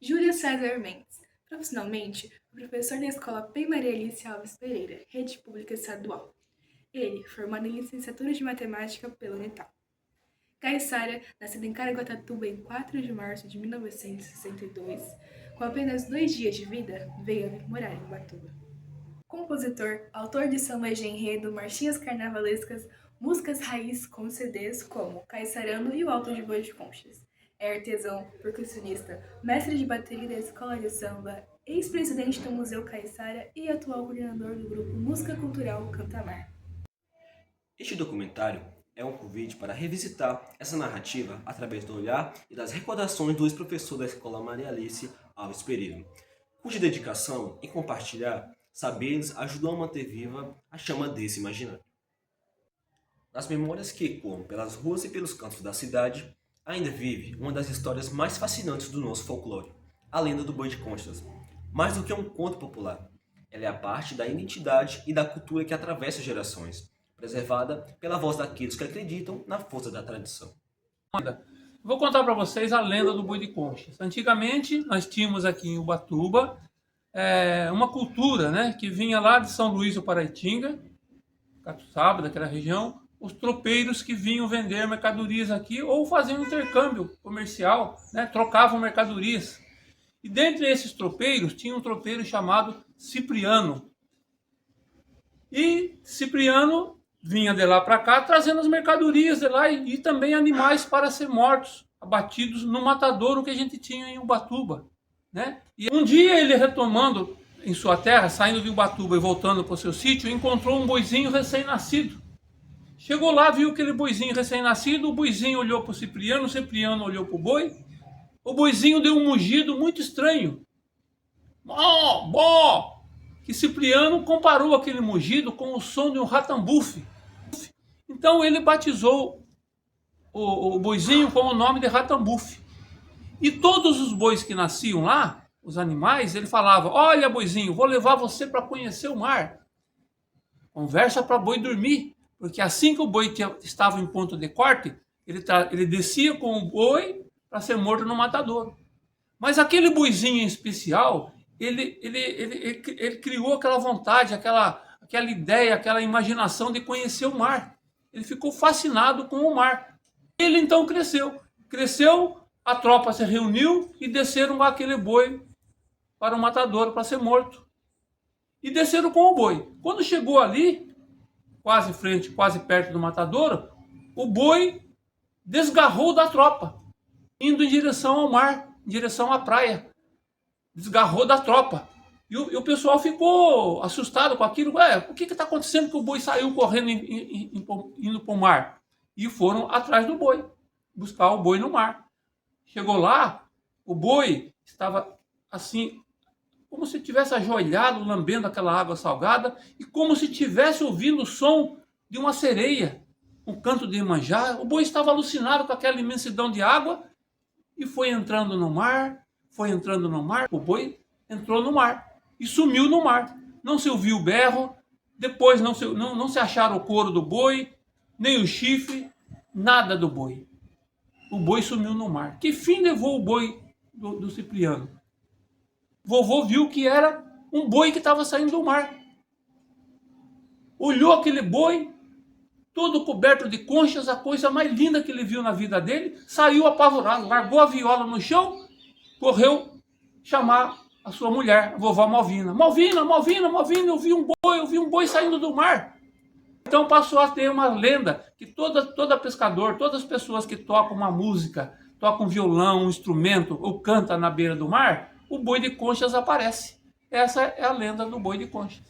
Júlio César Mendes. Profissionalmente, foi professor da Escola P. Maria Alice Alves Pereira, Rede Pública Estadual. Ele, formado em Licenciatura de Matemática pela Unital. Caiçara, nascida em Caraguatatuba em 4 de março de 1962, com apenas 2 dias de vida, veio morar em Ubatuba. Compositor, autor de sambas de enredo, marchinhas carnavalescas, músicas raiz com CDs como Caiçarano e o Alto de Boi de Conchas. É artesão, percussionista, mestre de bateria da escola de samba, ex-presidente do Museu Caiçara e atual coordenador do grupo Música Cultural Cantamar. Este documentário é um convite para revisitar essa narrativa através do olhar e das recordações do ex-professor da Escola Maria Alice Alves Pereira, cuja dedicação em compartilhar saberes ajudou a manter viva a chama desse imaginário. Nas memórias que ecoam pelas ruas e pelos cantos da cidade, ainda vive uma das histórias mais fascinantes do nosso folclore, a lenda do boi de Conchas. Mais do que um conto popular, ela é a parte da identidade e da cultura que atravessa gerações, preservada pela voz daqueles que acreditam na força da tradição. Vou contar para vocês a lenda do boi de Conchas. Antigamente, nós tínhamos aqui em Ubatuba uma cultura, né, que vinha lá de São Luís do Paraitinga, Catuçaba, daquela região, os tropeiros que vinham vender mercadorias aqui ou faziam um intercâmbio comercial, né, trocavam mercadorias. E dentre esses tropeiros, tinha um tropeiro chamado Cipriano. E Cipriano vinha de lá para cá trazendo as mercadorias de lá e também animais para ser mortos, abatidos no matadouro que a gente tinha em Ubatuba, né? E um dia ele retomando em sua terra, saindo de Ubatuba e voltando para o seu sítio, encontrou um boizinho recém-nascido. Chegou lá, viu aquele boizinho recém-nascido, o boizinho olhou para o Cipriano olhou para o boi, o boizinho deu um mugido muito estranho. Bó, bó! Que Cipriano comparou aquele mugido com o som de um ratambufe. Então ele batizou o boizinho com o nome de ratambufe. E todos os bois que nasciam lá, os animais, ele falava: olha, boizinho, vou levar você para conhecer o mar. Conversa para boi dormir, porque assim que o boi estava em ponto de corte, ele descia com o boi para ser morto no matadouro. Mas aquele boizinho em especial, ele criou aquela vontade, aquela ideia, aquela imaginação de conhecer o mar. Ele ficou fascinado com o mar. Ele então cresceu, a tropa se reuniu e desceram aquele boi para o matadouro para ser morto. E desceram com o boi. Quando chegou ali, quase perto do matadouro, o boi desgarrou da tropa, indo em direção ao mar, em direção à praia. Desgarrou da tropa. E o pessoal ficou assustado com aquilo. O que está acontecendo que o boi saiu correndo indo para o mar? E foram atrás do boi, buscar o boi no mar. Chegou lá, o boi estava assim, como se tivesse ajoelhado, lambendo aquela água salgada, e como se tivesse ouvindo o som de uma sereia, um canto de Iemanjá. O boi estava alucinado com aquela imensidão de água, e foi entrando no mar, o boi entrou no mar, e sumiu no mar. Não se ouviu o berro, depois não se acharam o couro do boi, nem o chifre, nada do boi. O boi sumiu no mar. Que fim levou o boi do Cipriano? Vovô viu que era um boi que estava saindo do mar. Olhou aquele boi, todo coberto de conchas, a coisa mais linda que ele viu na vida dele, saiu apavorado, largou a viola no chão, correu chamar a sua mulher, a vovó Malvina. Malvina, Malvina, Malvina, eu vi um boi saindo do mar. Então passou a ter uma lenda que todo pescador, todas as pessoas que tocam uma música, tocam um violão, um instrumento ou canta na beira do mar, o boi de Conchas aparece. Essa é a lenda do boi de Conchas.